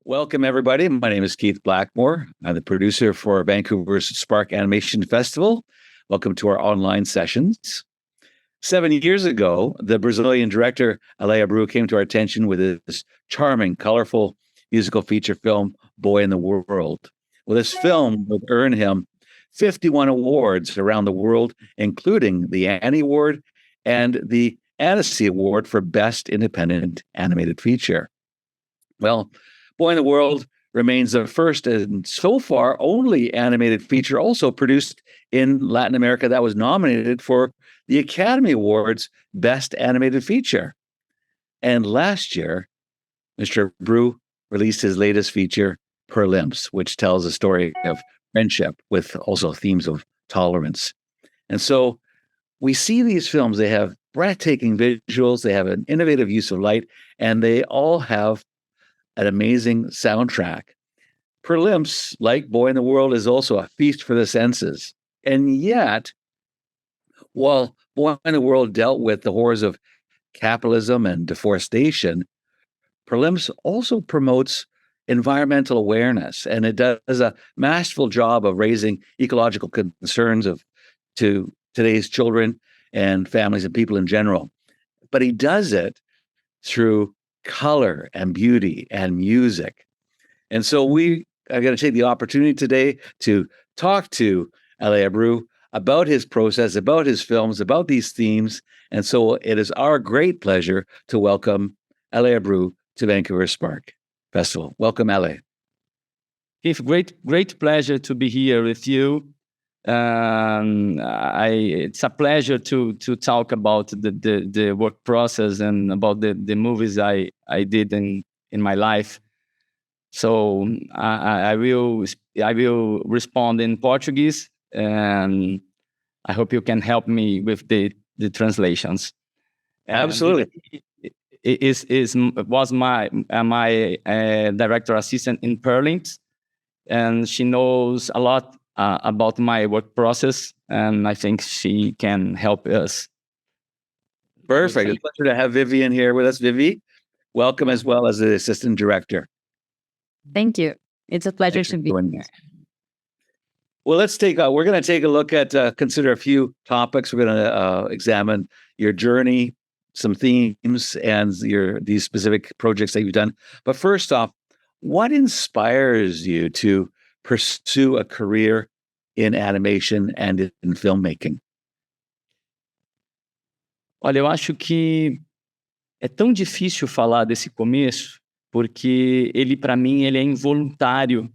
Welcome, everybody. My name is Keith Blackmore. I'm the producer for Vancouver's Spark Animation Festival. Welcome to our online sessions. 7 years ago, the Brazilian director Ale Abreu came to our attention with his charming, colorful musical feature film, Boy in the World. Well, this film would earn him 51 awards around the world, including the Annie Award and the Annecy Award for Best Independent Animated Feature. Well, Boy in the World remains the first and so far only animated feature also produced in Latin America that was nominated for the Academy Awards Best Animated Feature. And last year, Mr. Abreu released his latest feature, Per Limps, which tells a story of friendship with also themes of tolerance. And so we see these films, they have breathtaking visuals, they have an innovative use of light, and they all have an amazing soundtrack. Per Limps, like Boy in the World, is also a feast for the senses. And yet, while Boy in the World dealt with the horrors of capitalism and deforestation, Per Limps also promotes environmental awareness, and it does a masterful job of raising ecological concerns to today's children and families and people in general. But he does it through color and beauty and music. And so we are going to take the opportunity today to talk to Ale Abreu about his process, about his films, about these themes. And so it is our great pleasure to welcome Ale Abreu to Vancouver Spark Festival. Welcome, Ale. Keith, great pleasure to be here with you. It's a pleasure to talk about the work process and about the movies I did in my life. So I will respond in Portuguese, and I hope you can help me with the translations. Absolutely. Was my director assistant in Per Limps, and she knows a lot about my work process, and I think she can help us. Perfect. It's a pleasure to have Vivian here with us. Vivi, welcome as well as the assistant director. Thank you. It's a pleasure to be here. Well, we're going to take a look at, consider a few topics. We're going to examine your journey, some themes, and these specific projects that you've done. But first off, what inspires you to pursue a career in animation and in filmmaking? Olha, eu acho que é tão difícil falar desse começo, porque para mim, ele é involuntário.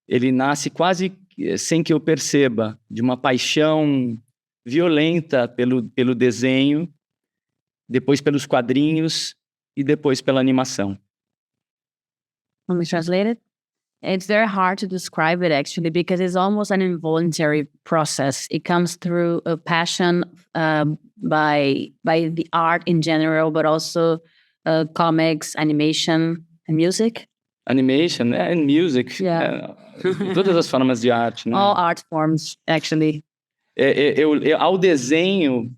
Ele nasce quase sem que eu perceba, de uma paixão violenta pelo desenho, depois pelos quadrinhos e depois pela animação. Let me translate it. It's very hard to describe it, actually, because it's almost an involuntary process. It comes through a passion by the art in general, but also comics, animation, and music. Animation and music. Yeah. Todas as formas de arte, né? All art forms, actually. Ao desenho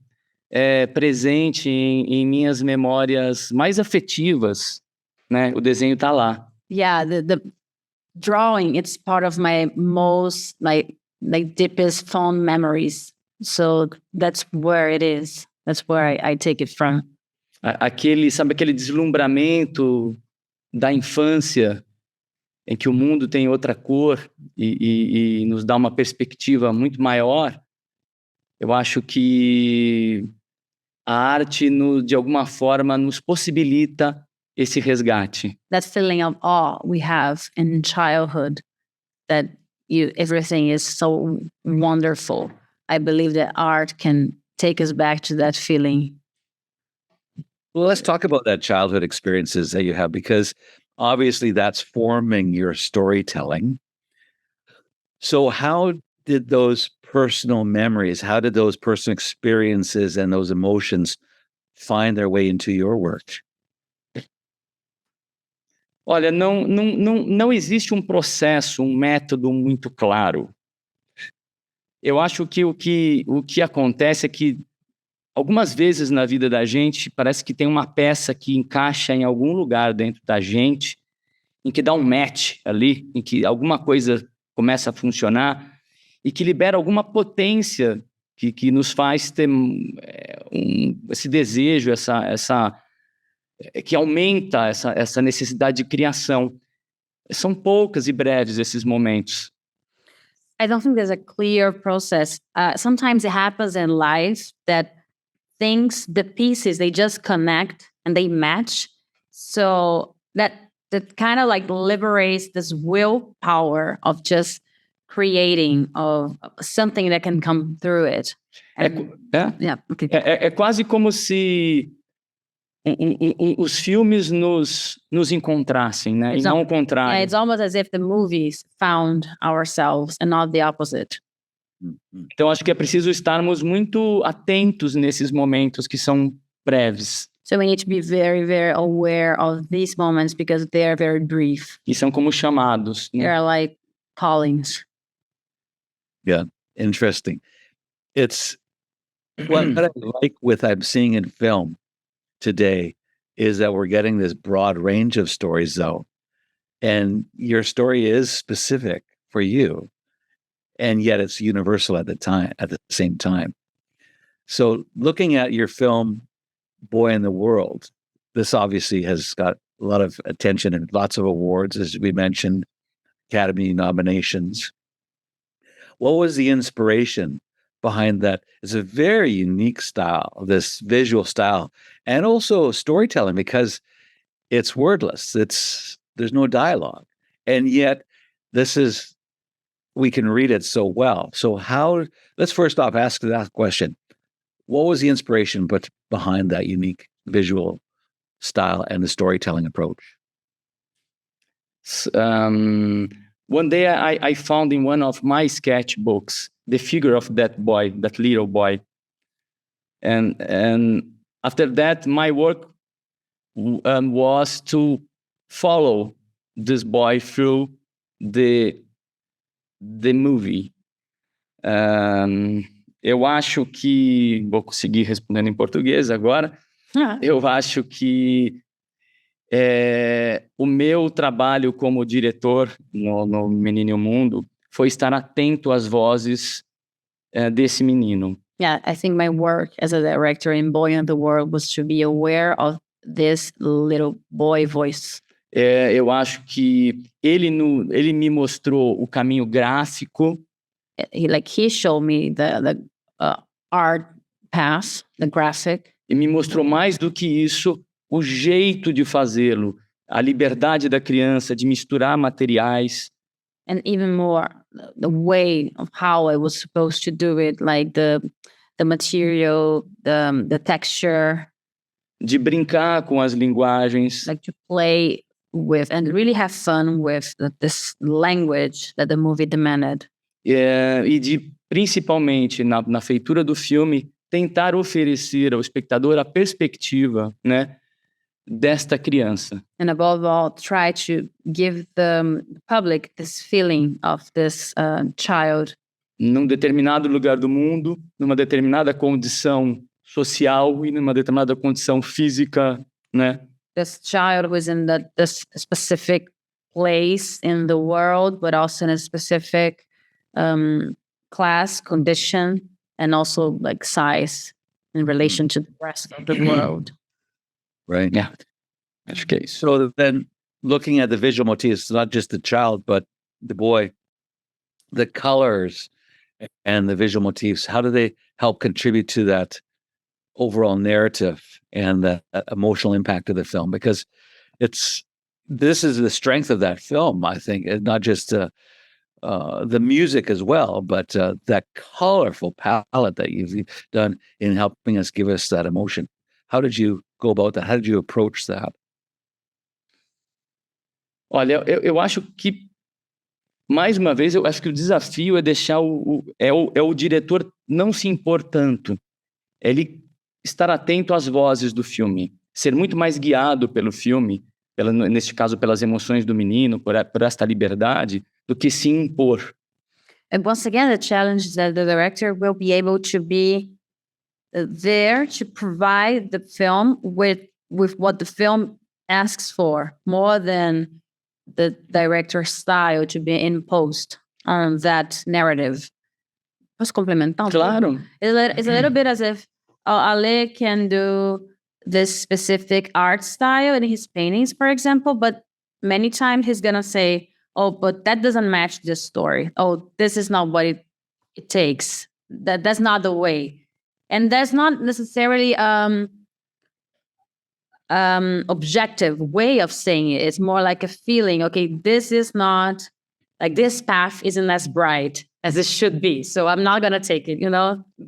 presente em minhas memórias mais afetivas, né? O desenho está lá. Yeah, the drawing, it's part of my most like deepest fond memories. So that's where it is. That's where I take it from. Aquele deslumbramento da infância em que o mundo tem outra cor e nos dá uma perspectiva muito maior. Eu acho que a arte, de alguma forma, nos possibilita esse resgate. That feeling of awe we have in childhood, that everything is so wonderful. I believe that art can take us back to that feeling. Well, let's talk about that childhood experiences that you have, because obviously that's forming your storytelling. So how did those personal memories, how did those personal experiences and those emotions find their way into your work? Olha, não existe um processo, um método muito claro. Eu acho que o que acontece é que algumas vezes na vida da gente parece que tem uma peça que encaixa em algum lugar dentro da gente em que dá um match ali, em que alguma coisa começa a funcionar e que libera alguma potência que nos faz ter esse desejo, que aumenta essa necessidade de criação. São poucas e breves esses momentos. I don't think there's a clear process. Sometimes it happens in life that things, the pieces, they just connect and they match. So that kind of like liberates this willpower of just creating of something that can come through it. Yeah, okay. É quase como se os filmes nos encontrassem, né? E não o contrário. Yeah, it's almost as if the movies found ourselves and not the opposite. Então, acho que é preciso estarmos muito atentos nesses momentos que são breves. So we need to be very, very aware of these moments because they are very brief. E são como chamados, né? They're like callings. Yeah, interesting. It's what I like with I'm seeing in film today is that we're getting this broad range of stories, though, and your story is specific for you, and yet it's universal at the same time. So, looking at your film, Boy in the World, this obviously has got a lot of attention and lots of awards, as we mentioned, Academy nominations. What was the inspiration behind that? It's a very unique style, this visual style, and also storytelling because it's wordless. There's no dialogue, and yet we can read it so well. So let's first off ask that question. What was the inspiration behind that unique visual style and the storytelling approach? One day I found in one of my sketchbooks the figure of that boy, that little boy. And after that, my work was to follow this boy through the movie. Eu acho que... Vou conseguir respondendo em português agora. Eu acho que o meu trabalho como diretor no Menino e o Mundo foi estar atento às vozes desse menino. Yeah, I think my work as a director in Boy in the World was to be aware of this little boy voice. Eu acho que ele me mostrou o caminho gráfico. He showed me the art path, the graphic. E me mostrou mais do que isso, o jeito de fazê-lo, a liberdade da criança de misturar materiais. And even more, the way of how I was supposed to do it, like the material, the texture. De brincar com as linguagens. Like to play with and really have fun with this language that the movie demanded. E de, principalmente na feitura do filme, tentar oferecer ao espectador a perspectiva, né, desta criança. And above all, try to give the public this feeling of this child. Num determinado lugar do mundo, numa determinada condição social e numa determinada condição física, né? This child was in this specific place in the world, but also in a specific class, condition, and also like size in relation to the rest of the world. Right. Yeah. Acho que é isso. So then looking at the visual motifs, not just the child, but the boy, the colors and the visual motifs, how do they help contribute to that overall narrative and the emotional impact of the film? Because this is the strength of that film, I think, not just the music as well, but that colorful palette that you've done in helping us give us that emotion. How did you go about that? How did you approach that? Olha, eu acho que, mais uma vez, eu acho que o desafio é deixar o diretor não se impor tanto. Ele estar atento às vozes do filme, ser muito mais guiado pelo filme, neste caso pelas emoções do menino, por esta liberdade, do que se impor. And once again, the challenge is that the director will be able to be there to provide the film with what the film asks for, more than the director's style to be imposed on that narrative. Posso complementar? Claro. It's a little bit as if Ale can do this specific art style in his paintings, for example, but many times he's gonna say, "Oh, but that doesn't match this story. Oh, this is not what it takes. That's not the way." And that's not necessarily objective way of saying it. It's more like a feeling. Okay, this is not like this path isn't as bright as it should be, so I'm not gonna take it.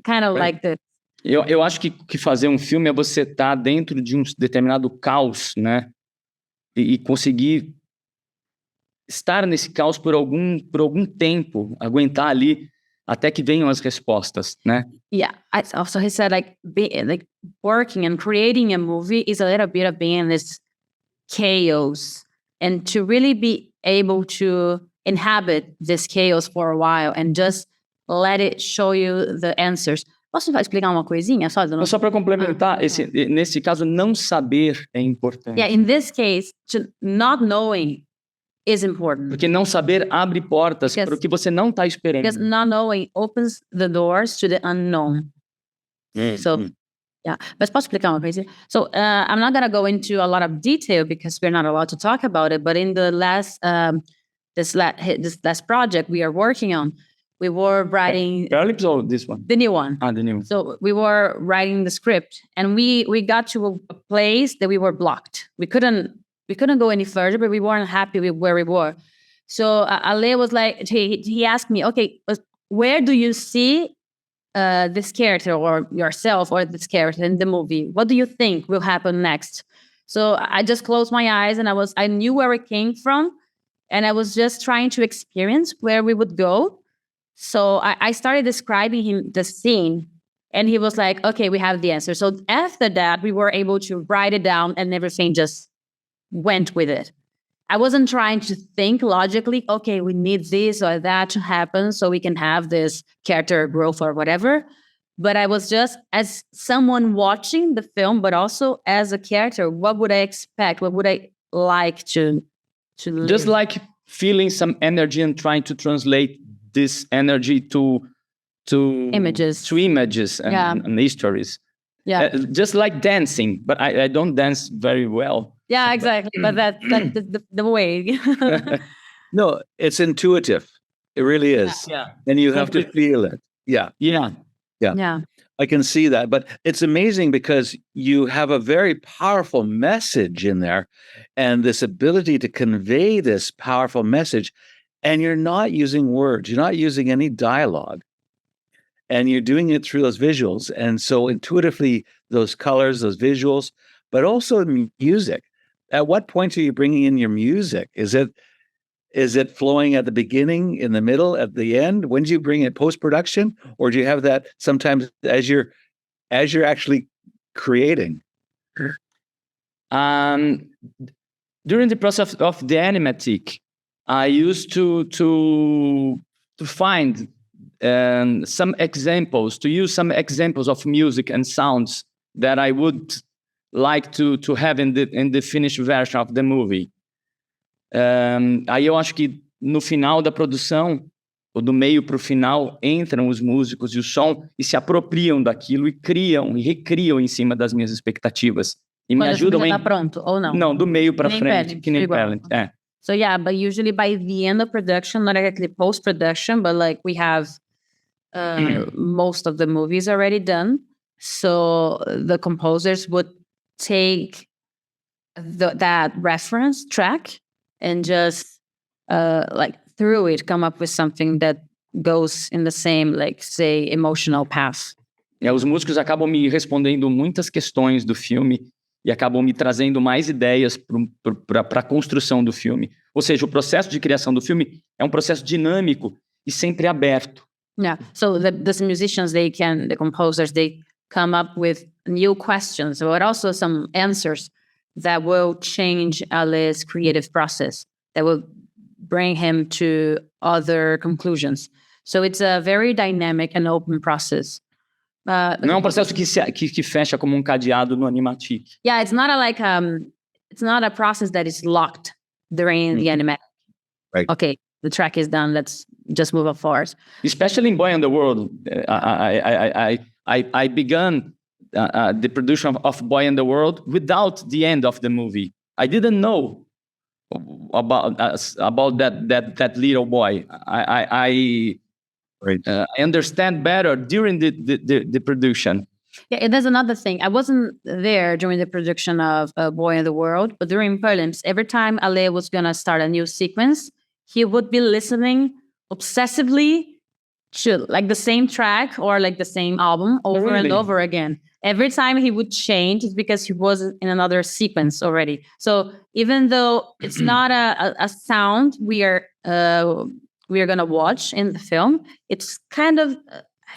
Kind of like the. Eu acho que fazer um filme é você estar dentro de um determinado caos, né? E conseguir estar nesse caos por algum tempo, aguentar ali até que venham as respostas, né? Yeah. Also, he said like working and creating a movie is a little bit of being in this chaos, and to really be able to inhabit this chaos for a while and just let it show you the answers. Posso explicar uma coisinha só? Só para complementar, nesse caso, não saber é importante. Yeah, in this case, not knowing is important. Porque não saber abre portas para o que você não está esperando. Because not knowing opens the doors to the unknown. So, yeah. Mas posso explicar uma coisa? So, I'm not going to go into a lot of detail because we're not allowed to talk about it, but in the this last project we are working on, we were writing... Calypso or this one? The new one. The new one. So we were writing the script, and we got to a place that we were blocked. We couldn't go any further, but we weren't happy with where we were. So Ale was like, he asked me, okay, where do you see this character or yourself or this character in the movie? What do you think will happen next? So I just closed my eyes, and I knew where it came from, and I was just trying to experience where we would go. So I started describing him the scene, and he was like, okay, we have the answer. So after that, we were able to write it down, and everything just went with it. I wasn't trying to think logically, okay, we need this or that to happen so we can have this character growth or whatever. But I was just, as someone watching the film, but also as a character, what would I expect? What would I like to live? Just like feeling some energy and trying to translate this energy to images, and histories. Yeah, just like dancing, but I don't dance very well. Yeah, exactly. But that's the way. No, it's intuitive. It really is. Yeah. And you have to feel it. Yeah. I can see that. But it's amazing because you have a very powerful message in there, and this ability to convey this powerful message. And you're not using words. You're not using any dialogue. And you're doing it through those visuals. And so intuitively, those colors, those visuals, but also music. At what point are you bringing in your music? Is it flowing at the beginning, in the middle, at the end? When do you bring it post-production? Or do you have that sometimes as you're actually creating? During the process of the animatic, I used to find some examples, to use some examples of music and sounds that I would like to have in the finished version of the movie. Aí eu acho que no final da produção, ou do meio para o final, entram os músicos e o som e se apropriam daquilo e criam e recriam em cima das minhas expectativas. E me ajudam em... Tá pronto, ou não? Não, do meio para frente, que nem Pellet. So yeah, but usually by the end of production, not exactly post-production, but like we have most of the movies already done. So the composers would take that reference track and just through it come up with something that goes in the same, like, say, emotional path. Os músicos acabam me respondendo muitas questões do filme e acabam me trazendo mais ideias para a construção do filme. Ou seja, o processo de criação do filme é um processo dinâmico e sempre aberto. Yeah, so the musicians, the composers, they come up with new questions, but also some answers that will change Ale's creative process, that will bring him to other conclusions. So it's a very dynamic and open process. Não é um processo que fecha como um cadeado no animatic. Yeah, it's not it's not a process that is locked. during the animatic. Right. Okay, the track is done. Let's just move forward. Especially in Boy and the World, I began the production of Boy and the World without the end of the movie. I didn't know about that little boy. I understand better during the production. Yeah, and there's another thing. I wasn't there during the production of Boy in the World, but during prelims, every time Ale was gonna start a new sequence, he would be listening obsessively to like the same track or like the same album over and over again. Every time he would change, it's because he was in another sequence already. So even though it's not a sound we are gonna watch in the film, it's kind of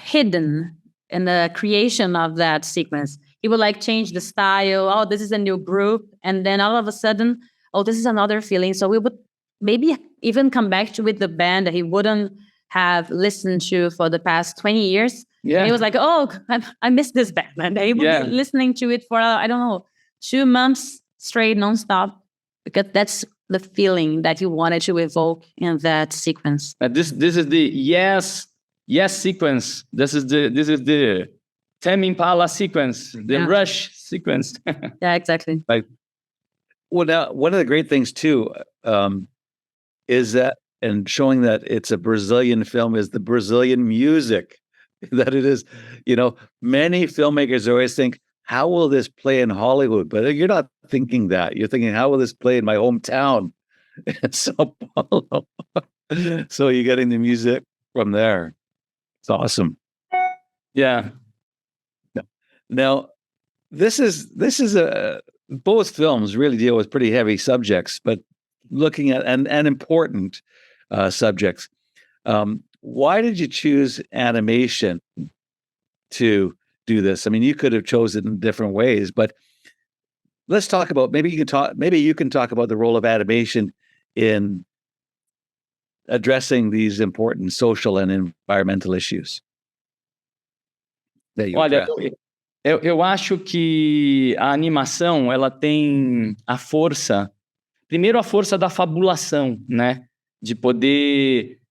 hidden in the creation of that sequence. He would like change the style. Oh, this is a new group, and then all of a sudden, oh, this is another feeling. So we would maybe even come back to with the band that he wouldn't have listened to for the past 20 years. Yeah. And he was like, oh, I miss this band. And he would be listening to it for, I don't know, 2 months straight, nonstop, because that's the feeling that he wanted to evoke in that sequence. This is the yes sequence. This is the Tame Impala sequence, the Rush sequence. Yeah, exactly. Well, now, one of the great things too is that, and showing that it's a Brazilian film, is the Brazilian music that it is. You know, many filmmakers always think, how will this play in Hollywood? But you're not thinking that. You're thinking, how will this play in my hometown in Sao Paulo? So you're getting the music from there. It's awesome. Yeah. Now, this is both films really deal with pretty heavy subjects, but looking at and important subjects. Why did you choose animation to do this? I mean, you could have chosen in different ways, but let's talk about, maybe you can talk about the role of animation in addressing these important social and environmental issues that you Olha, address. eu acho que a animação, ela tem a força, primeiro a força da fabulação, né? De poder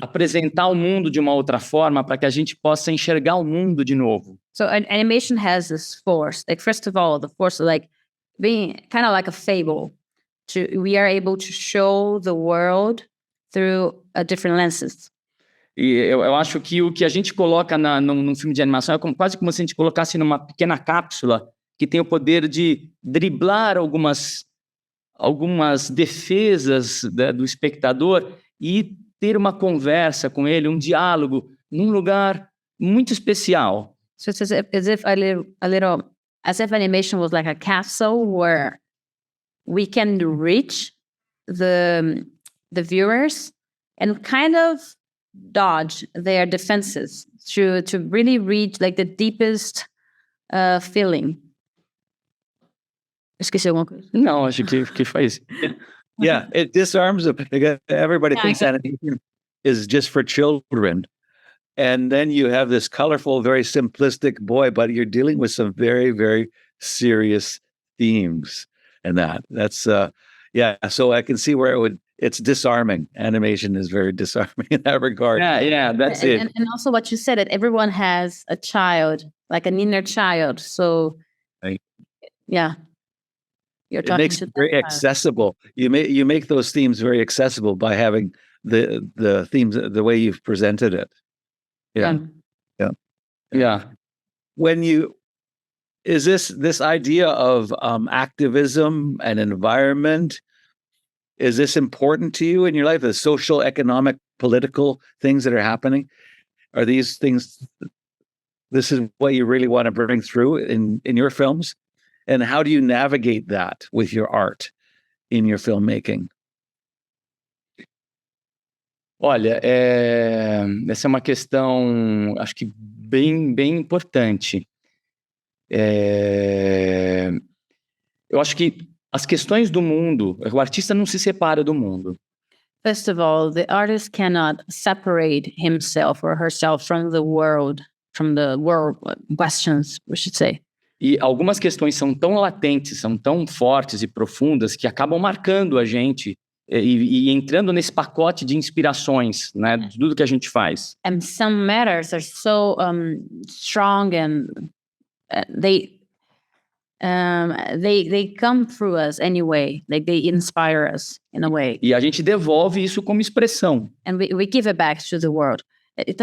apresentar o mundo de uma outra forma para que a gente possa enxergar o mundo de novo. So animation has this force. Like, first of all, the force of like being kind of like a fable. We are able to show the world through different lenses. E eu acho que o que a gente coloca num filme de animação é quase como se a gente colocasse numa pequena cápsula que tem o poder de driblar algumas defesas do espectador e ter uma conversa com ele, um diálogo, num lugar muito especial. So it's as if animation was like a capsule where we can reach the viewers and kind of dodge their defenses to really reach like the deepest feeling. Esqueci alguma coisa? Não, acho que foi isso. Yeah, it disarms everybody thinks animation is just for children. And then you have this colorful, very simplistic boy, but you're dealing with some very, very serious themes. And that's so I can see where it's disarming. Animation is very disarming in that regard. Yeah, that's it. And also what you said, that everyone has a child, like an inner child. So, right. Yeah. You're it makes it very accessible. You make those themes very accessible by having the themes the way you've presented it. Yeah. When is this idea of activism and environment, is this important to you in your life? The social, economic, political things that are happening, are these things? This is what you really want to bring through in your films. And how do you navigate that with your art in your filmmaking? Olha, essa é uma questão, acho que bem importante. Eu acho que as questões do mundo, o artista não se separa do mundo. First of all, the artist cannot separate himself or herself from the world questions, we should say. E algumas questões são tão latentes, são tão fortes e profundas que acabam marcando a gente e entrando nesse pacote de inspirações, né, de tudo que a gente faz. And some matters are so strong, and they come through us anyway. Like they inspire us in a way, E a gente devolve isso como expressão, and we give it back to the world.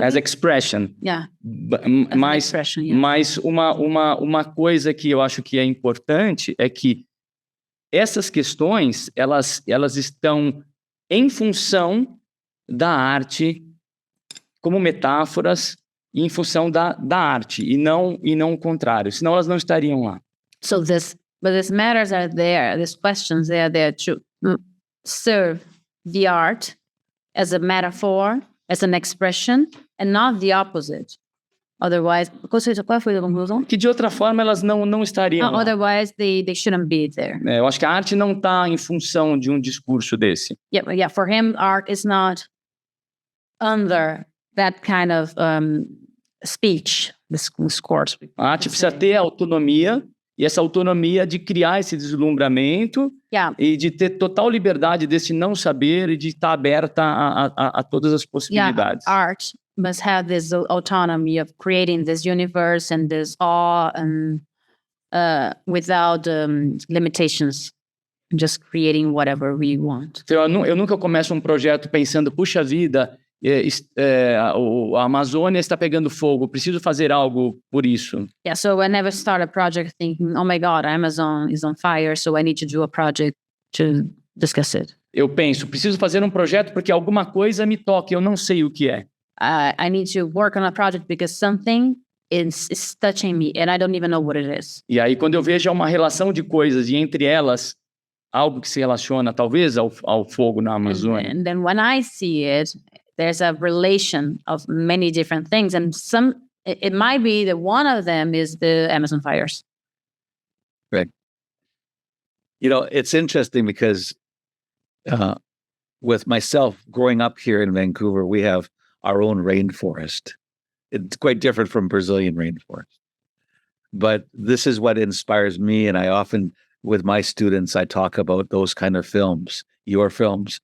as expression. Yeah, as an Mas expression, yeah. Mas uma coisa que eu acho que é importante é que essas questões, elas estão em função da arte como metáforas e em função da arte, e não o contrário, senão elas não estariam lá. So these matters are there. These questions, they are there to serve the art as a metaphor, as an expression, and not the opposite. Otherwise, qual foi a conclusão? Que de outra forma elas não estariam lá. Otherwise, they shouldn't be there. Eu acho que a arte não está em função de um discurso desse. Yeah. For him, art is not under that kind of speech, discourse. A arte precisa ter autonomia, e essa autonomia de criar esse deslumbramento Yeah. e de ter total liberdade desse não saber e de estar aberta a todas as possibilidades. Art must have this autonomy of creating this universe and this awe, and without limitations, just creating whatever we want. Então, eu nunca começo um projeto pensando, puxa vida, a Amazônia está pegando fogo, preciso fazer algo por isso. Yeah, so I never start a project thinking, oh my God, Amazon is on fire, so I need to do a project to discuss it. Eu penso, preciso fazer um projeto porque alguma coisa me toca, eu não sei o que é. I need to work on a project because something is touching me and I don't even know what it is. E aí, quando eu vejo uma relação de coisas e entre elas algo que se relaciona talvez ao fogo na Amazônia. And then when I see it, there's a relation of many different things, and it might be that one of them is the Amazon fires. Right. You know, it's interesting because with myself growing up here in Vancouver, we have our own rainforest. It's quite different from Brazilian rainforest. But this is what inspires me. And I often, with my students, I talk about those kind of films, your films,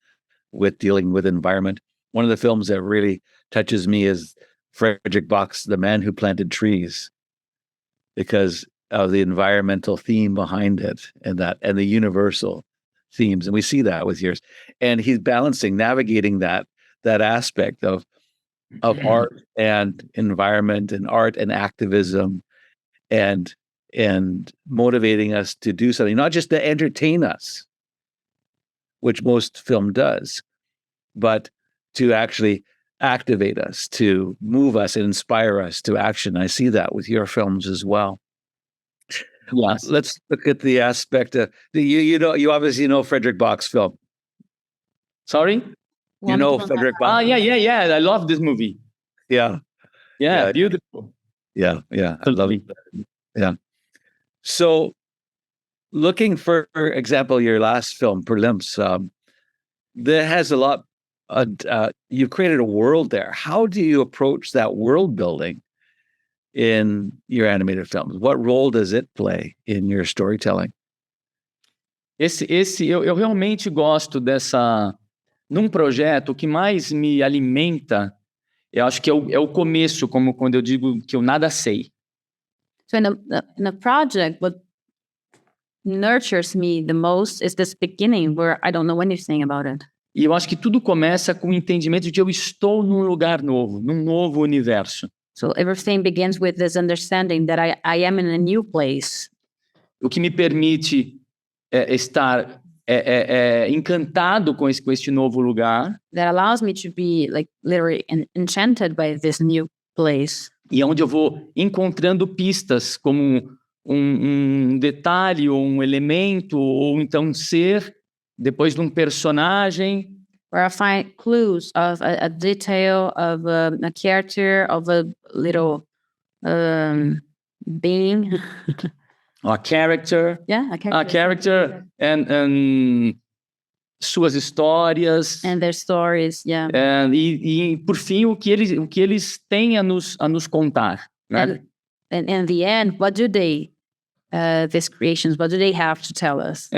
with dealing with environment. One of the films that really touches me is Frederick Bach's The Man Who Planted Trees, because of the environmental theme behind it and the universal themes. And we see that with yours. And he's balancing, navigating that aspect of art and environment and art and activism and motivating us to do something, not just to entertain us, which most film does, but to actually activate us, to move us and inspire us to action. I see that with your films as well. Yes. Let's look at the aspect of you obviously know Frederick Bach's film. Sorry? You know Frederick Bach. Yeah. I love this movie. Yeah. Yeah, beautiful. Yeah. I love it. Yeah. So looking for example, your last film, Prelimps, that has a lot, you've created a world there. How do you approach that world building in your animated films? What role does it play in your storytelling? Eu realmente gosto dessa... Num projeto, o que mais me alimenta, eu acho que é o começo, como quando eu digo que eu nada sei. So in a project, what nurtures me the most is this beginning where I don't know anything about it. E eu acho que tudo começa com o entendimento de que eu estou num lugar novo, num novo universo. So everything begins with this understanding that I am in a new place. O que me permite estar encantado com este novo lugar. That allows me to be like literally enchanted by this new place. E onde eu vou encontrando pistas como um detalhe ou um elemento ou então um ser, depois de um personagem. Where I find clues of a detail, of a character, of a little being. A character. Yeah, A character and suas histórias. And their stories, yeah. E por fim, o que eles têm a nos contar. Né? And in the end, what do they these creations? What do they have to tell us?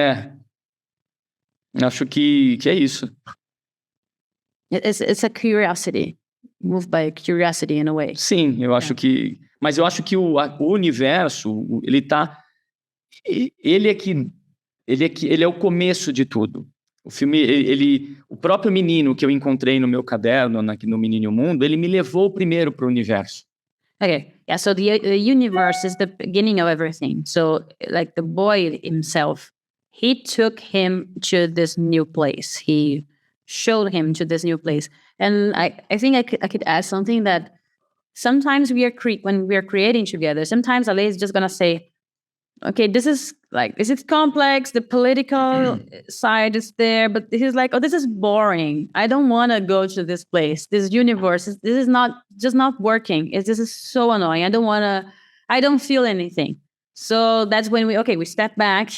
Acho que é isso. It's a curiosity, moved by curiosity in a way. Sim, eu acho que... Mas eu acho que o universo, ele tá... Ele é o começo de tudo. O filme, o próprio menino que eu encontrei no meu caderno, no Menino e o Mundo, ele me levou primeiro para o universo. Okay, yeah, so the universe is the beginning of everything. So, like the boy himself, he took him to this new place. He showed him to this new place. And I think I could add something that sometimes when we are creating together, sometimes Ale is just going to say, okay, this is complex, the political side is there, but he's like, oh, this is boring. I don't want to go to this place. This universe, this is just not working. This is so annoying. I don't feel anything. So that's when we step back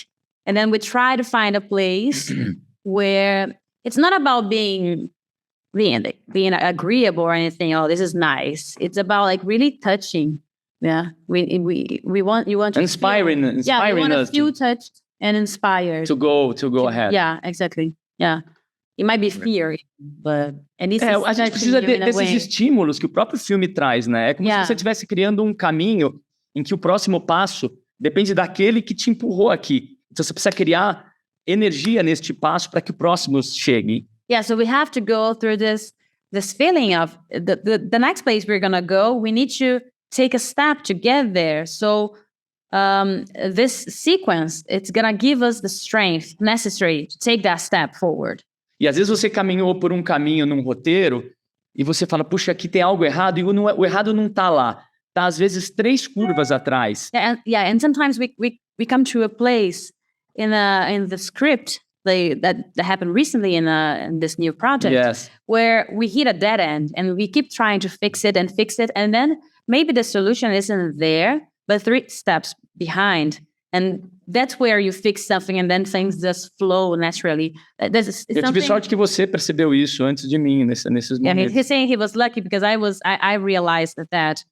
and then we try to find a place where it's not about being agreeable or anything. Oh, this is nice. It's about like really touching. Yeah, we want you want to inspiring we want us to feel touched and inspired to go ahead. Yeah, exactly. Yeah, it might be fear, but at least a gente precisa desses estímulos que o próprio filme traz, né? É como se você estivesse criando um caminho em que o próximo passo depende daquele que te empurrou aqui. Então você precisa criar energia neste passo para que o próximo chegue. Yeah, so we have to go through this feeling of the next place we're gonna go. We need to take a step to get there. So this sequence, it's gonna give us the strength necessary to take that step forward. E às vezes você caminhou por um caminho num roteiro e você fala, puxa, aqui tem algo errado, e o errado não tá lá. Tá às vezes 3 curvas atrás. And sometimes we come to a place in the script that happened recently in this new project, where we hit a dead end and we keep trying to fix it, and then maybe the solution isn't there, but 3 steps behind. And that's where you fix something and then things just flow naturally. Eu tive sorte que você percebeu isso antes de mim, nesses momentos. Yeah, he's saying he was lucky because I realized that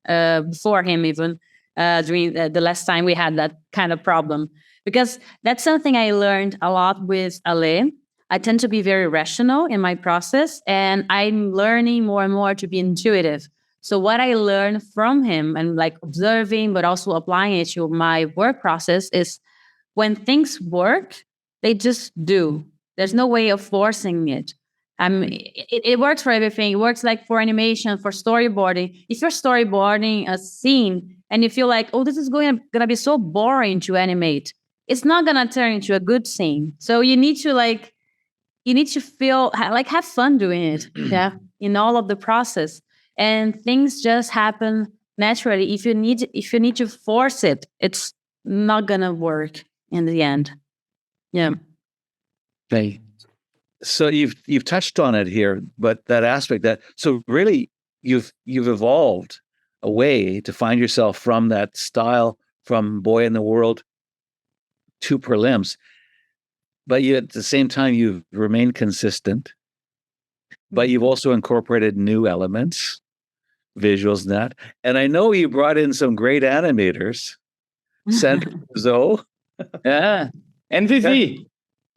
before him even, during the last time we had that kind of problem. Because that's something I learned a lot with Ale. I tend to be very rational in my process, and I'm learning more and more to be intuitive. So what I learned from him and like observing, but also applying it to my work process is when things work, they just do. There's no way of forcing it. It works for everything. It works like for animation, for storyboarding. If you're storyboarding a scene and you feel like, oh, this is gonna be so boring to animate, it's not gonna turn into a good scene. So you need to feel like have fun doing it. Yeah, in all of the process. And things just happen naturally. If you need to force it, it's not gonna work in the end. Yeah. Okay. So you've touched on it here, but that aspect so really you've evolved a way to find yourself from that style, from Boy in the World to Prelims, but you at the same time you've remained consistent, but you've also incorporated new elements, visuals, and that. And I know you brought in some great animators, Sandra Zoe. Yeah, and Vivi.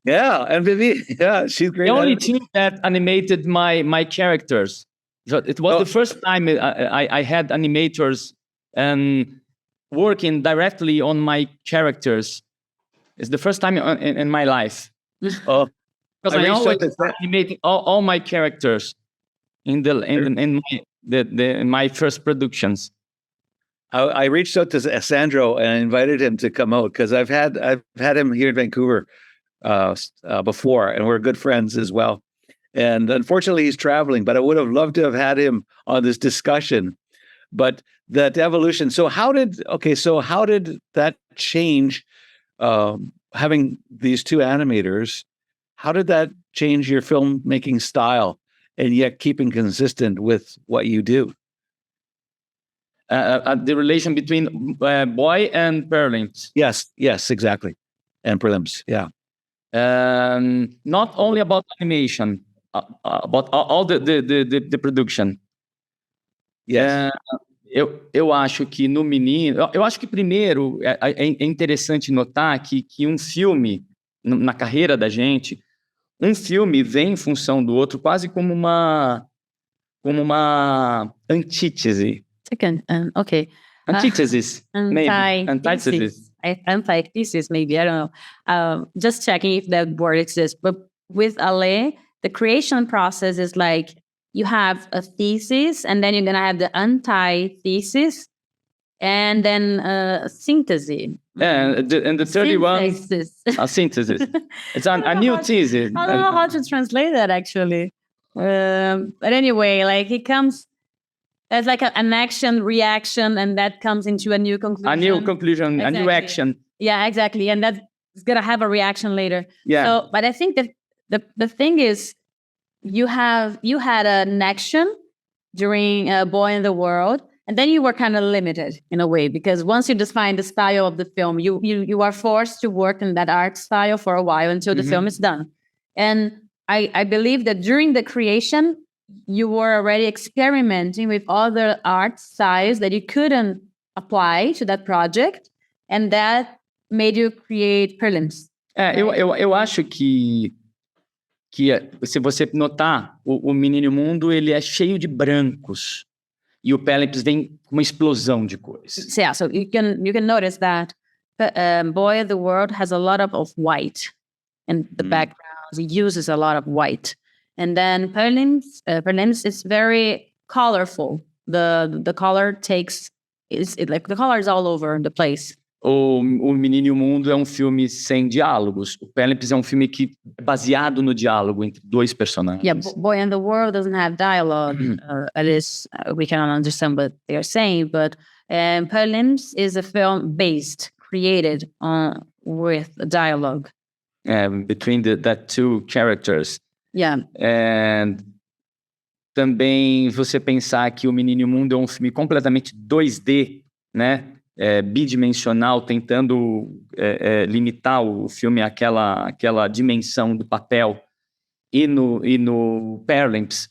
Yeah, and Vivi. Yeah, she's great. The only team that animated my characters. It was the first time I had animators working directly on my characters. It's the first time in my life. Oh, because I always animating all my characters in my first productions. I reached out to Sandro and invited him to come out because I've had him here in Vancouver before, and we're good friends as well. And unfortunately, he's traveling. But I would have loved to have had him on this discussion. But that evolution. So how did that change? Having these 2 animators, how did that change your filmmaking style, and yet keeping consistent with what you do? The relation between Boy and Prelims. Yes, exactly, and Prelims. Yeah, not only about animation, about all the production. Yes. Eu acho que no menino... Eu acho que primeiro é interessante notar que um filme, na carreira da gente, um filme vem em função do outro quase como uma antítese. Second, okay. Antithesis, maybe. Antithesis. Antithesis, maybe. I don't know. Just checking if that word exists. But with Ale, the creation process is like you have a thesis, and then you're going to have the antithesis, and then synthesis. Yeah, and the 31... Synthesis. A synthesis. It's a new thesis. I don't know how to translate that, actually. But anyway, like it comes... There's like an action reaction, and that comes into a new conclusion. A new conclusion, a new Exactly. action. Yeah, exactly. And that's gonna have a reaction later. Yeah. So, but I think that the thing is, you had an action during Boy in the World, and then you were kind of limited in a way, because once you define the style of the film, you are forced to work in that art style for a while until the film is done. And I believe that during the creation, you were already experimenting with other art styles that you couldn't apply to that project, and that made you create Prelims. Eu acho que se você notar, o Menino Mundo, ele é cheio de brancos, e o Prelims vem com uma explosão de cores. So, yeah, so you can notice that Boy of the World has a lot of white in the background. It uses a lot of white. And then Prelims is very colorful. The color like the color is all over the place. O Menino e o Mundo é um filme sem diálogos. O Prelims é um filme que é baseado no diálogo entre dois personagens. Yeah, Boy in the World doesn't have dialogue. At least we cannot understand what they are saying. But Prelims is a film created with dialogue. Between that two characters. Yeah. And também você pensar que O Menino e o Mundo é um filme completamente 2D, né? Bidimensional, tentando limitar o filme àquela dimensão do papel. E no Prelims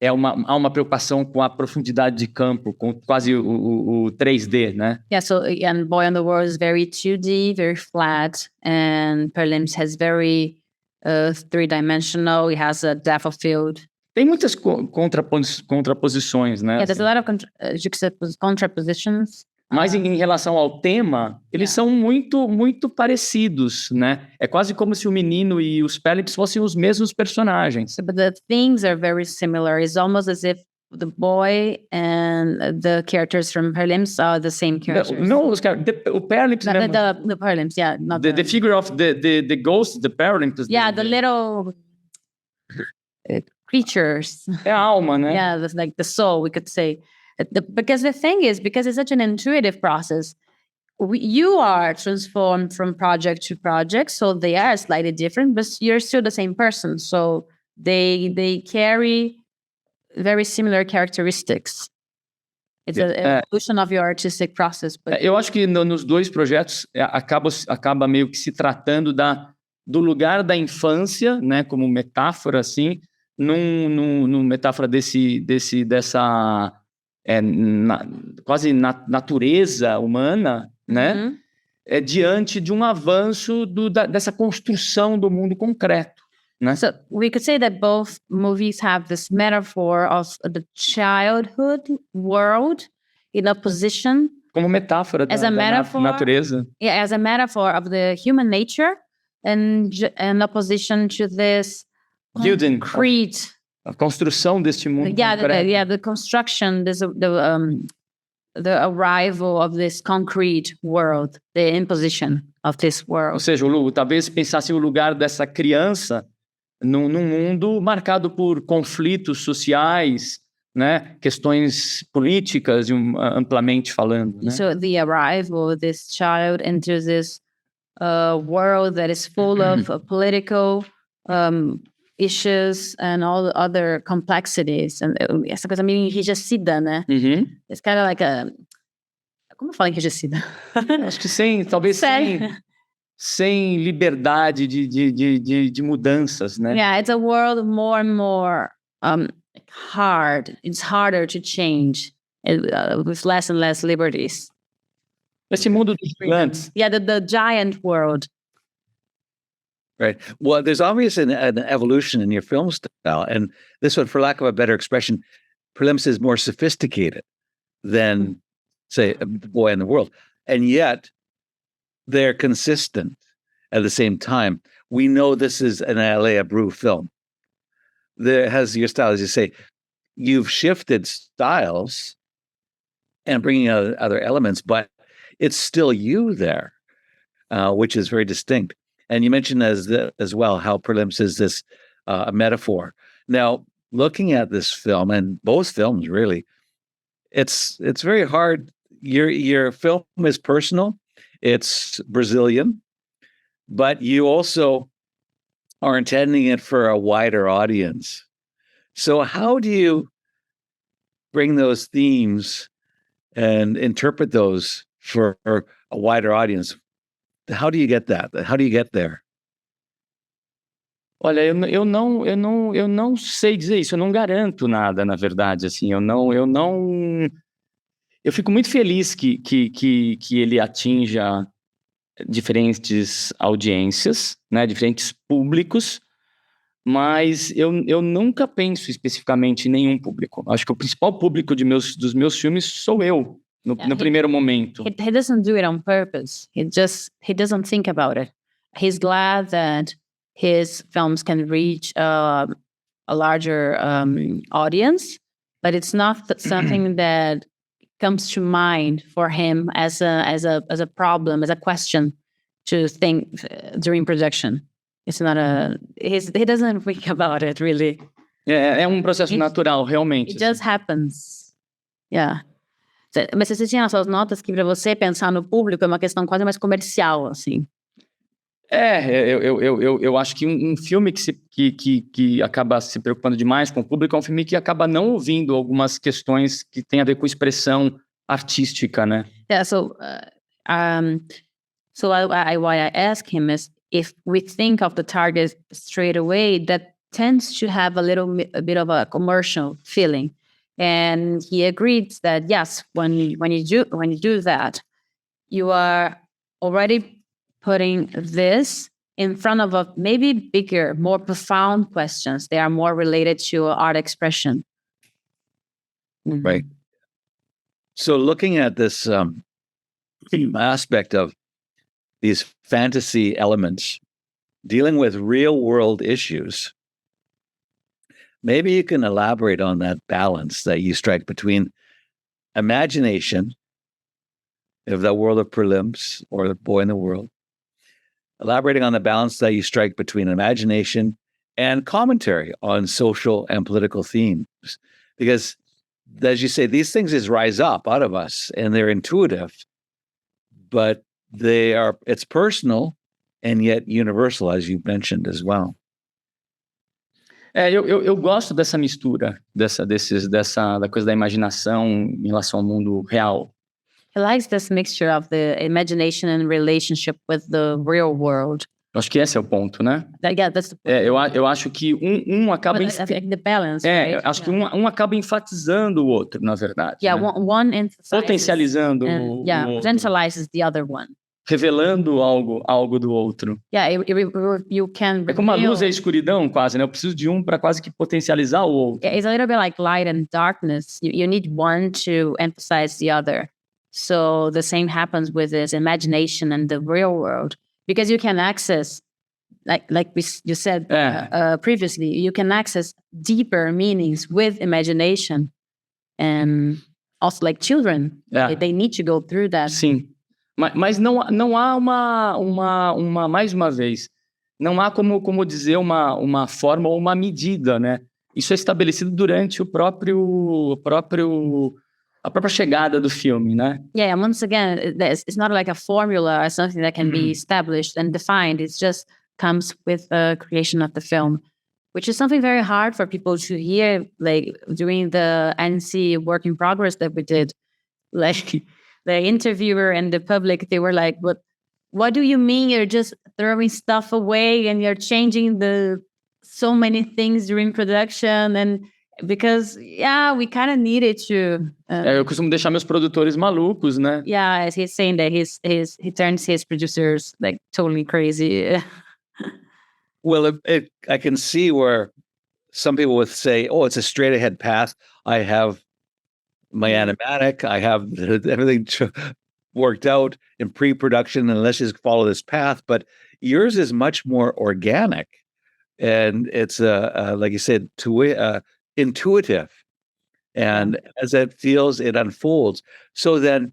há uma preocupação com a profundidade de campo, com quase o 3D, né? Yeah, so and Boy in the World is very 2D, very flat, and Prelims has very three-dimensional. It has a depth of field. Tem muitas contraposições, né? Yeah, there's a lot of contrapositions. Mas em relação ao tema, eles são muito, muito parecidos, né? É quase como se o menino e os Prelims fossem os mesmos personagens. But the themes are very similar. It's almost as if the boy and the characters from Prelims are the same characters. No, o Prelims mesmo. The Prelims, yeah. Not the figure of the ghost, the Prelims. Yeah, the little creatures. É a alma, né? Yeah, that's like the soul, we could say. Because the thing is, because it's such an intuitive process, you are transformed from project to project, so they are slightly different, but you're still the same person. So they carry very similar characteristics. It's an evolution of your artistic process. But... Eu acho que nos dois projetos acaba meio que se tratando do lugar da infância, né, como metáfora, assim, numa metáfora dessa quase natureza humana, né? Diante de um avanço dessa construção do mundo concreto, né? So we could say that both movies have this metaphor of the childhood world in opposition, como metáfora da natureza. Yeah, as a metaphor of the human nature, and in opposition to this concrete. A construção deste mundo concreto. The construction, the arrival of this concrete world, the imposition of this world. Ou seja, Lu, talvez pensasse o lugar dessa criança num mundo marcado por conflitos sociais, né? Questões políticas, amplamente falando. Né? So the arrival of this child into this world that is full of political issues and all the other complexities. And essa coisa meio enrijecida, né? It's kind of like como fala enrijecida? Acho que talvez sem liberdade de mudanças, né? Yeah, it's a world more and more hard. It's harder to change. with less and less liberties. Esse mundo dos gigantes. Yeah, the giant world. Right. Well, there's obvious an evolution in your film style, and this one, for lack of a better expression, Prelims is more sophisticated than, say, A Boy in the World, and yet they're consistent at the same time. We know this is an Alaia Bru film. There has your style, as you say, you've shifted styles and bringing out other elements, but it's still you there, which is very distinct. And you mentioned as well how Prelims is this a metaphor. Now, looking at this film, and both films really, it's very hard. Your film is personal, it's Brazilian, but you also are intending it for a wider audience. So how do you bring those themes and interpret those for a wider audience? How do you get that? How do you get there? Olha, eu não sei dizer isso, eu não garanto nada, na verdade, assim, eu fico muito feliz que ele atinja diferentes audiências, né, diferentes públicos, mas eu nunca penso especificamente em nenhum público. Acho que o principal público dos meus filmes sou eu, no primeiro momento. He doesn't do it on purpose. He doesn't think about it. He's glad that his films can reach a larger audience, but it's not something that comes to mind for him as a problem, as a question to think during production. It's not he doesn't think about it really. É processo natural, realmente. It just happens. Yeah. Mas você tinha nas suas notas que para você pensar no público é uma questão quase mais comercial, assim. Eu acho que um filme que acaba se preocupando demais com o público é um filme que acaba não ouvindo algumas questões que têm a ver com expressão artística, né? Yeah, what I ask him is if we think of the target straight away, that tends to have a bit of a commercial feeling. And he agreed that yes, when you do that, you are already putting this in front of a maybe bigger, more profound questions. They are more related to art expression. Mm-hmm. Right. So looking at this aspect of these fantasy elements dealing with real world issues, maybe you can elaborate on that balance that you strike between imagination of the world of Prelims or The Boy in the World, elaborating on the balance that you strike between imagination and commentary on social and political themes. Because, as you say, these things just rise up out of us and they're intuitive, but it's personal and yet universal, as you mentioned as well. Eu gosto dessa mistura, da coisa da imaginação em relação ao mundo real. He likes this mixture of the imagination and relationship with the real world. Eu acho que esse é o ponto, né? Yeah, that's the point. Eu acho que um acaba... the balance, right? Acho que um acaba enfatizando o outro, na verdade. Yeah, né? one emphasizes... Potencializando o outro. Potentializes the other one. Revelando algo do outro. Yeah, you can... É como a luz e a escuridão, quase, né? Eu preciso de um para quase que potencializar o outro. Yeah, it's a little bit like light and darkness. You need one to emphasize the other. So the same happens with this imagination and the real world. Because you can access, you said previously, you can access deeper meanings with imagination. And also like children, they need to go through that. Sim. Mas não há mais uma vez, não há como dizer uma forma ou uma medida, né? Isso é estabelecido durante a própria chegada do filme, né? Yeah, once again, it's not like a formula or something that can be established and defined. It just comes with the creation of the film, which is something very hard for people to hear, like during the NC work in progress that we did. Like the interviewer and the public, they were like, what do you mean you're just throwing stuff away and you're changing so many things during production? And because yeah, we kind of needed to. Eu costumo deixar meus produtores malucos, né? Yeah, as he's saying that he turns his producers like totally crazy. Well, I can see where some people would say, "Oh, it's a straight ahead path. I have my animatic. I have everything worked out in pre-production, and let's just follow this path." But yours is much more organic, and it's like you said, intuitive. And as it feels, it unfolds. So then,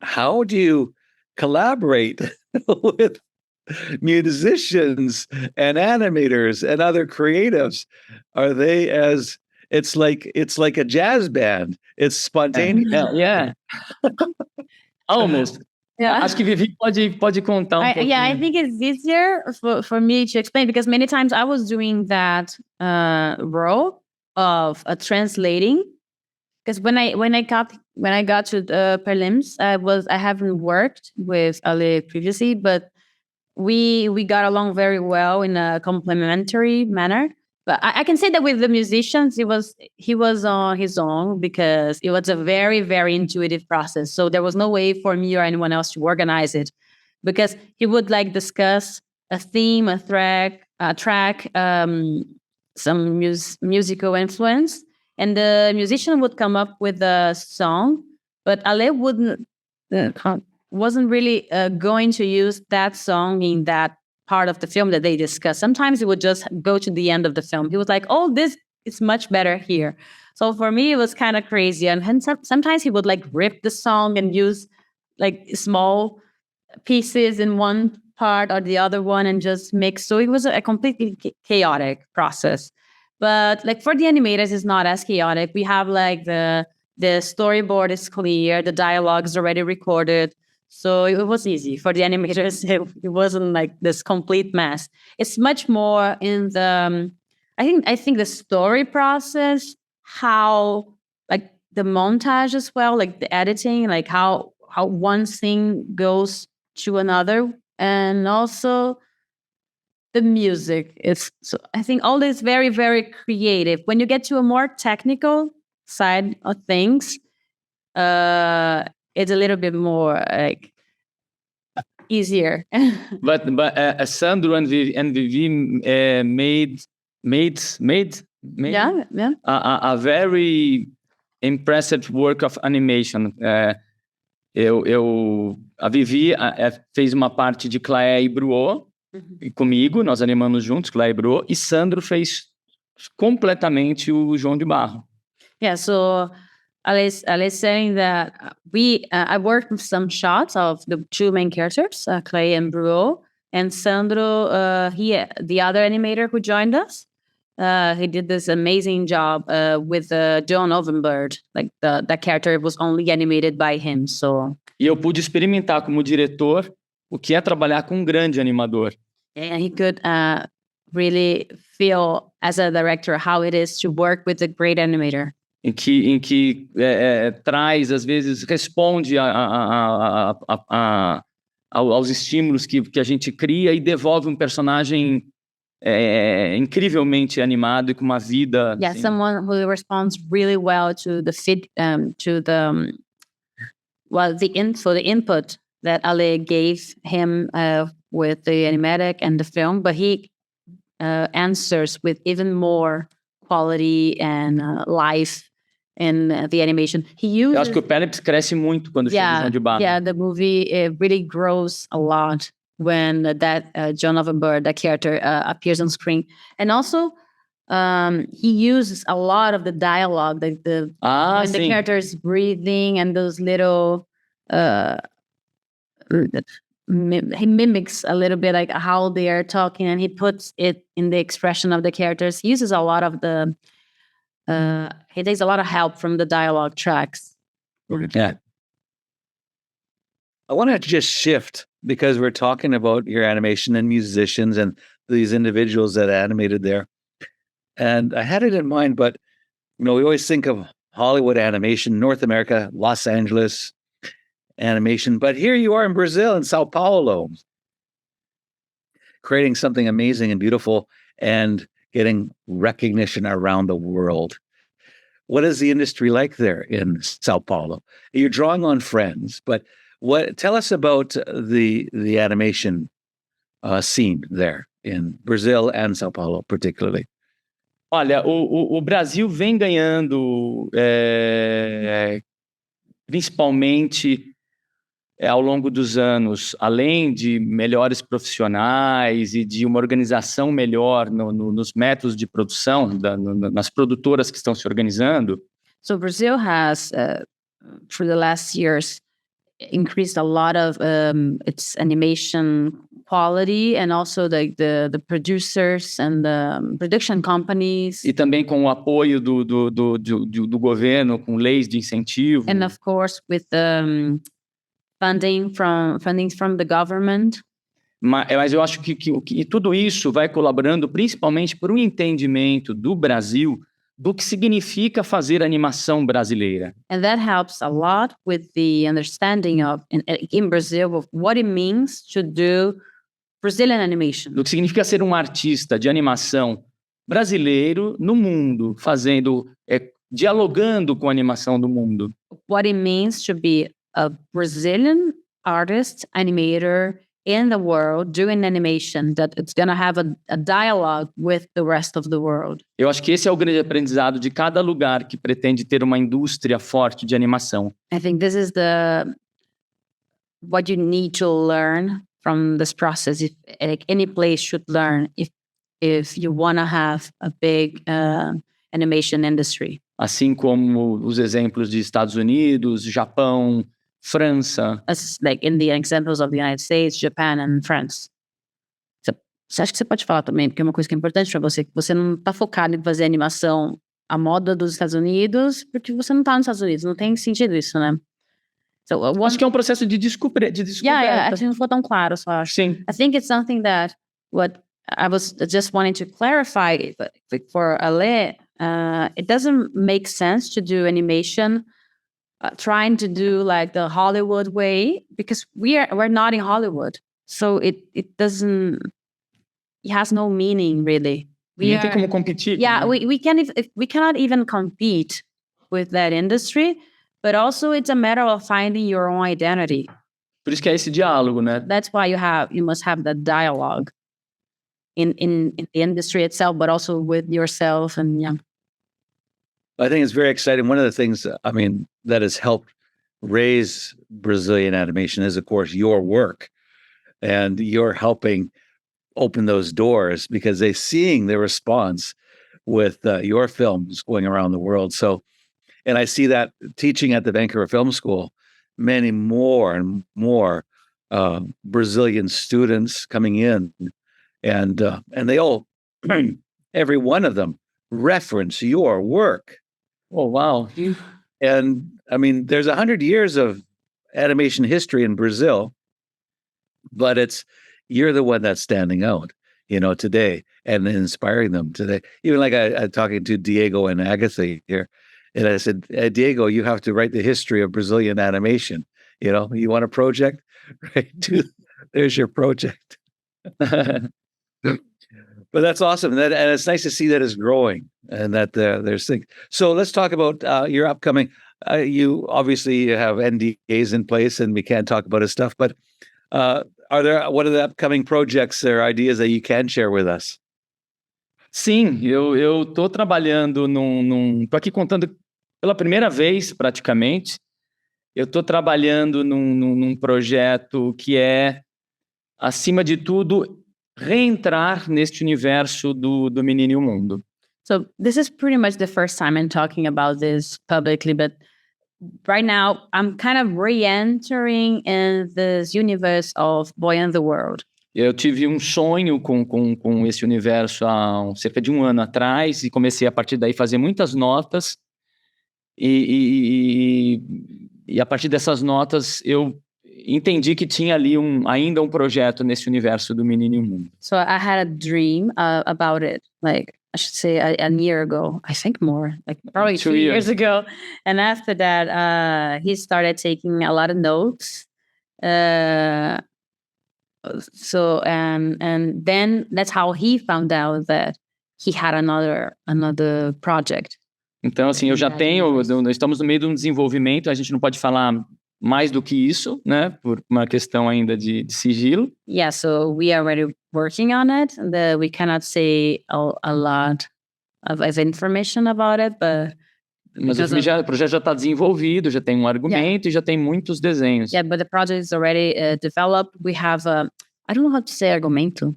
how do you collaborate with musicians and animators and other creatives? Are they as it's like a jazz band. It's spontaneous. Yeah. Almost. Yeah. Acho que Vivi pode contar pouquinho. Yeah, I think it's easier for me to explain because many times I was doing that role of translating. Because when I got to the prelims, I haven't worked with Ale previously, but we got along very well in a complementary manner. But I can say that with the musicians, he was on his own because it was a very, very intuitive process. So there was no way for me or anyone else to organize it because he would like discuss a theme, a track, some musical influence, and the musician would come up with a song, but Ale wasn't really going to use that song in that part of the film that they discussed. Sometimes he would just go to the end of the film. He was like, "Oh, this is much better here." So for me, it was kind of crazy. And sometimes he would like rip the song and use like small pieces in one part or the other one and just mix. So it was a completely chaotic process. But like for the animators, it's not as chaotic. We have like the storyboard is clear, the dialogue is already recorded. So it was easy for the animators. It wasn't like this complete mess. It's much more in the, I think the story process, how like the montage as well, like the editing, like how one thing goes to another, and also the music. So I think all this very, very creative. When you get to a more technical side of things, it's a little bit more like easier. But Sandro and Vivi made Yeah. a very impressive work of animation. A Vivi fez uma parte de Cléa e Bruot comigo, nós animamos juntos, Cléa e Bruot, e Sandro fez completamente o João de Barro. Yeah, so Alice saying that I worked with some shots of the two main characters, Clay and Bruot, and Sandro, the other animator who joined us, he did this amazing job with John Ovenbird. Like that character was only animated by him. So E eu pude experimentar como diretor o que é trabalhar com um grande animador. And he could really feel as a director how it is to work with a great animator. Em que traz, às vezes, responde aos estímulos que a gente cria e devolve um personagem incrivelmente animado e com uma vida. Yeah, assim. Someone who responds really well to the input that Ale gave him with the animatic and the film, but he answers with even more quality and life in the animation. Eu acho que o Penelope cresce muito quando chega o João de Barro. Yeah, the movie really grows a lot when that John Ovenbird, that character, appears on screen. And also, he uses a lot of the dialogue, like the character is breathing and those little he mimics a little bit like how they are talking, and he puts it in the expression of the characters. He uses a lot of the he takes a lot of help from the dialogue tracks. Yeah. I want to just shift because we're talking about your animation and musicians and these individuals that animated there. And I had it in mind, but we always think of Hollywood animation, North America, Los Angeles animation, but here you are in Brazil, in Sao Paulo, creating something amazing and beautiful and getting recognition around the world. What is the industry like there in Sao Paulo? You're drawing on friends, but tell us about the animation scene there in Brazil and Sao Paulo, particularly. Olha, o Brasil vem ganhando, principalmente ao longo dos anos, além de melhores profissionais e de uma organização melhor nos métodos de produção, nas produtoras que estão se organizando. So Brazil has, for the last years, increased a lot of its animation quality, and also the producers and the production companies. E também com o apoio do governo, com leis de incentivo. And of course, with funding from the government. Mas eu acho que tudo isso vai colaborando principalmente por um entendimento do Brasil do que significa fazer animação brasileira. And that helps a lot with the understanding of, in Brazil, of what it means to do Brazilian animation. Do que significa ser um artista de animação brasileiro no mundo, dialogando com a animação do mundo. What it means to be a Brazilian artist, animator in the world doing animation, that it's going to have a dialogue with the rest of the world. Eu acho que esse é o grande aprendizado de cada lugar que pretende ter uma indústria forte de animação. I think this is what you need to learn from this process. If like any place should learn if you want to have a big animation industry. Assim como os exemplos de Estados Unidos, Japão, França. As like in the examples of the United States, Japan and France. Você acha que você pode falar também, porque é uma coisa que é importante para você, que você não está focado em fazer animação à moda dos Estados Unidos, porque você não está nos Estados Unidos, não tem sentido isso, né? So, acho que é um processo de descoberta. Yeah, acho que não foi tão claro, só acho. Sim. I think it's something that what I was just wanting to clarify, but for Ale, it doesn't make sense to do animation trying to do like the Hollywood way, because we're not in Hollywood, so it has no meaning really. Não tem como competir. Yeah, we cannot even compete with that industry, but also it's a matter of finding your own identity. Por isso que é esse diálogo, né? That's why you must have that dialogue in the industry itself, but also with yourself, and yeah. I think it's very exciting. One of the things, that has helped raise Brazilian animation is, of course, your work. And you're helping open those doors because they're seeing the response with your films going around the world. So, and I see that teaching at the Vancouver Film School, many more and more Brazilian students coming in. And they all, every one of them, reference your work. Oh, wow. And there's 100 years of animation history in Brazil, but you're the one that's standing out, today and inspiring them today. Even like I'm talking to Diego and Agatha here, and I said, Diego, you have to write the history of Brazilian animation. You want a project? Right? There's your project. But that's awesome. And it's nice to see that it's growing and that there's things. So let's talk about your upcoming. You obviously have NDAs in place and we can't talk about his stuff, but what are the upcoming projects or ideas that you can share with us? Sim, eu tô trabalhando tô aqui contando pela primeira vez, praticamente. Eu tô trabalhando num projeto que é, acima de tudo, reentrar neste universo do Menino e o Mundo. So this is pretty much the first time I'm talking about this publicly, but right now I'm kind of re-entering in this universe of Boy and the World. Eu tive um sonho com esse universo há cerca de um ano atrás e comecei a partir daí fazer muitas notas e a partir dessas notas eu entendi que tinha ali ainda um projeto nesse universo do Menino e o Mundo. So I had a dream about it, like I should say a year ago, I think more, like probably 2 years ago. And after that, he started taking a lot of notes. So and then that's how he found out that he had another project. Então, assim, eu já tenho, nós estamos no meio de um desenvolvimento, a gente não pode falar mais do que isso, né, por uma questão ainda de sigilo. Yeah, so we are already working on it. We cannot say a lot of information about it, but Mas o projeto já está desenvolvido, já tem um argumento e já tem muitos desenhos. Yeah, but the project is already developed. We have I don't know how to say argumento.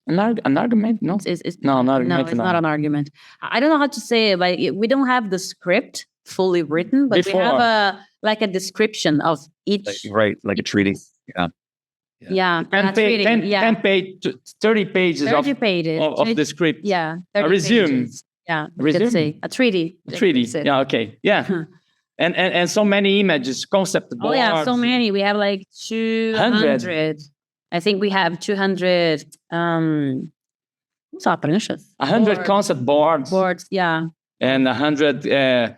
An argument? No. No, not argument. No, it's not an argument. I don't know how to say it, but we don't have the script fully written, but we have a description of each. Like a treaty. Yeah. 10 page, 30 pages 30 pages of the script. Yeah. A resume. Pages. Yeah. A resume? Say a treaty. A treaty. Yeah. Okay. Yeah. and so many images, concept boards. Oh yeah, so many. We have like 200. I think we have 200. 100 concept boards. Boards, yeah. And 100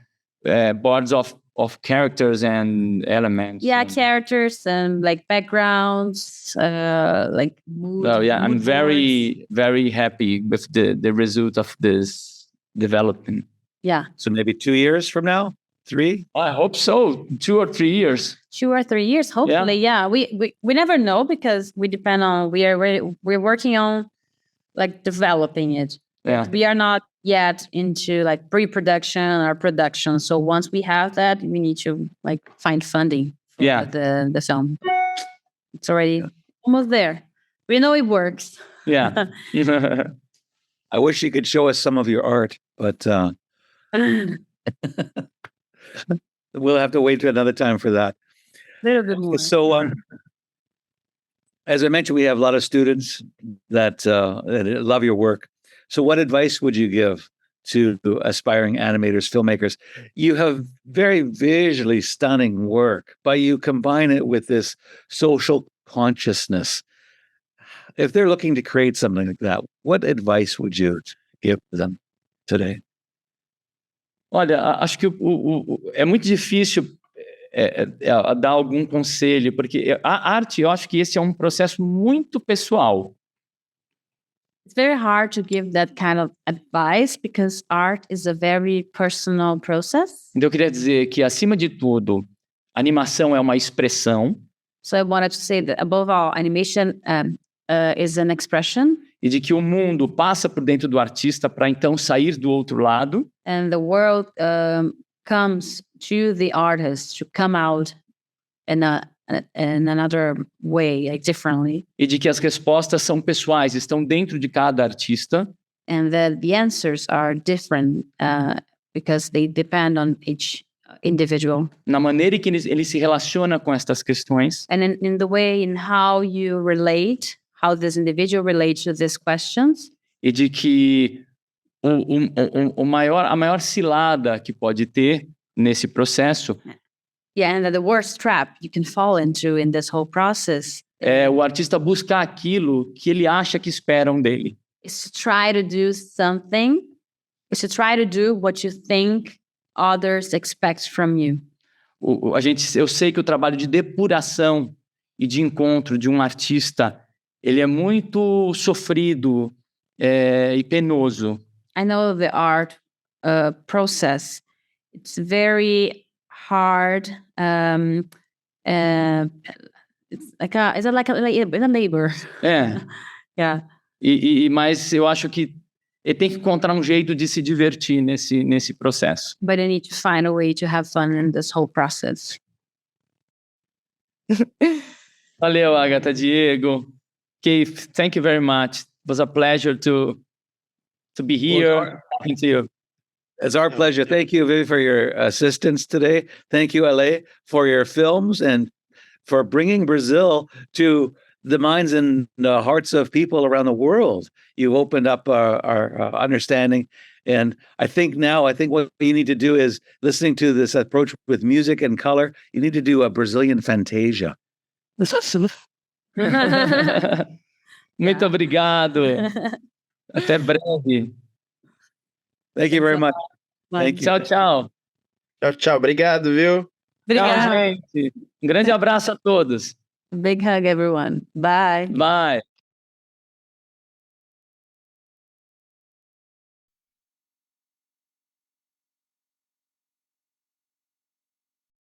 boards of characters and elements. Yeah, characters and like backgrounds, like mood. Oh yeah, I'm mood very, very happy with the result of this development. Yeah. So maybe 2 years from now, 3? I hope so. 2 or 3 years. 2 or 3 years, hopefully. Yeah. We never know because we depend on we're working on like developing it. Yeah. We are not yet into like pre-production or production. So once we have that, we need to like find funding for the film. It's already almost there. We know it works. Yeah. I wish you could show us some of your art, but we'll have to wait to another time for that. A little bit more. So, as I mentioned, we have a lot of students that love your work. So what advice would you give to aspiring animators, filmmakers? You have very visually stunning work, but you combine it with this social consciousness. If they're looking to create something like that, what advice would you give them today? Olha, acho que é muito difícil dar algum conselho, porque a arte, eu acho que esse é um processo muito pessoal. It's very hard to give that kind of advice because art is a very personal process. Então eu queria dizer que, acima de tudo, animação é uma expressão. So I wanted to say that above all, animation is an expression. E de que o mundo passa por dentro do artista para então sair do outro lado. And the world comes to the artist to come out in another way, like differently. E de que as respostas são pessoais, estão dentro de cada artista. And that the answers are different because they depend on each individual. Na maneira que ele se relaciona com estas questões. And in the way in how you relate, how this individual relates to these questions. E de que a maior cilada que pode ter nesse processo Yeah, and that the worst trap you can fall into in this whole process é o artista buscar aquilo que ele acha que esperam dele. Is to try to do something, is to try to do what you think others expect from you. Eu sei que o trabalho de depuração e de encontro de um artista, ele é muito sofrido e penoso. I know the art process. It's very hard. It's like a labor. É. Yeah. Mas eu acho que ele tem que encontrar um jeito de se divertir nesse processo. But you need to find a way to have fun in this whole process. Valeu, Agatha, Diego. Keith, thank you very much. It was a pleasure to be here talking to you. It's our pleasure. Thank you, Vivi, for your assistance today. Thank you, Ale, for your films and for bringing Brazil to the minds and the hearts of people around the world. You've opened up our understanding. And I think what you need to do is, listening to this approach with music and color, you need to do a Brazilian Fantasia. Muito obrigado. Até breve. Thank you very much. Thank you. Tchau, tchau. Tchau, tchau. Obrigado, viu? Obrigada. Tchau, gente. Um grande abraço a todos. Big hug, everyone. Bye. Bye.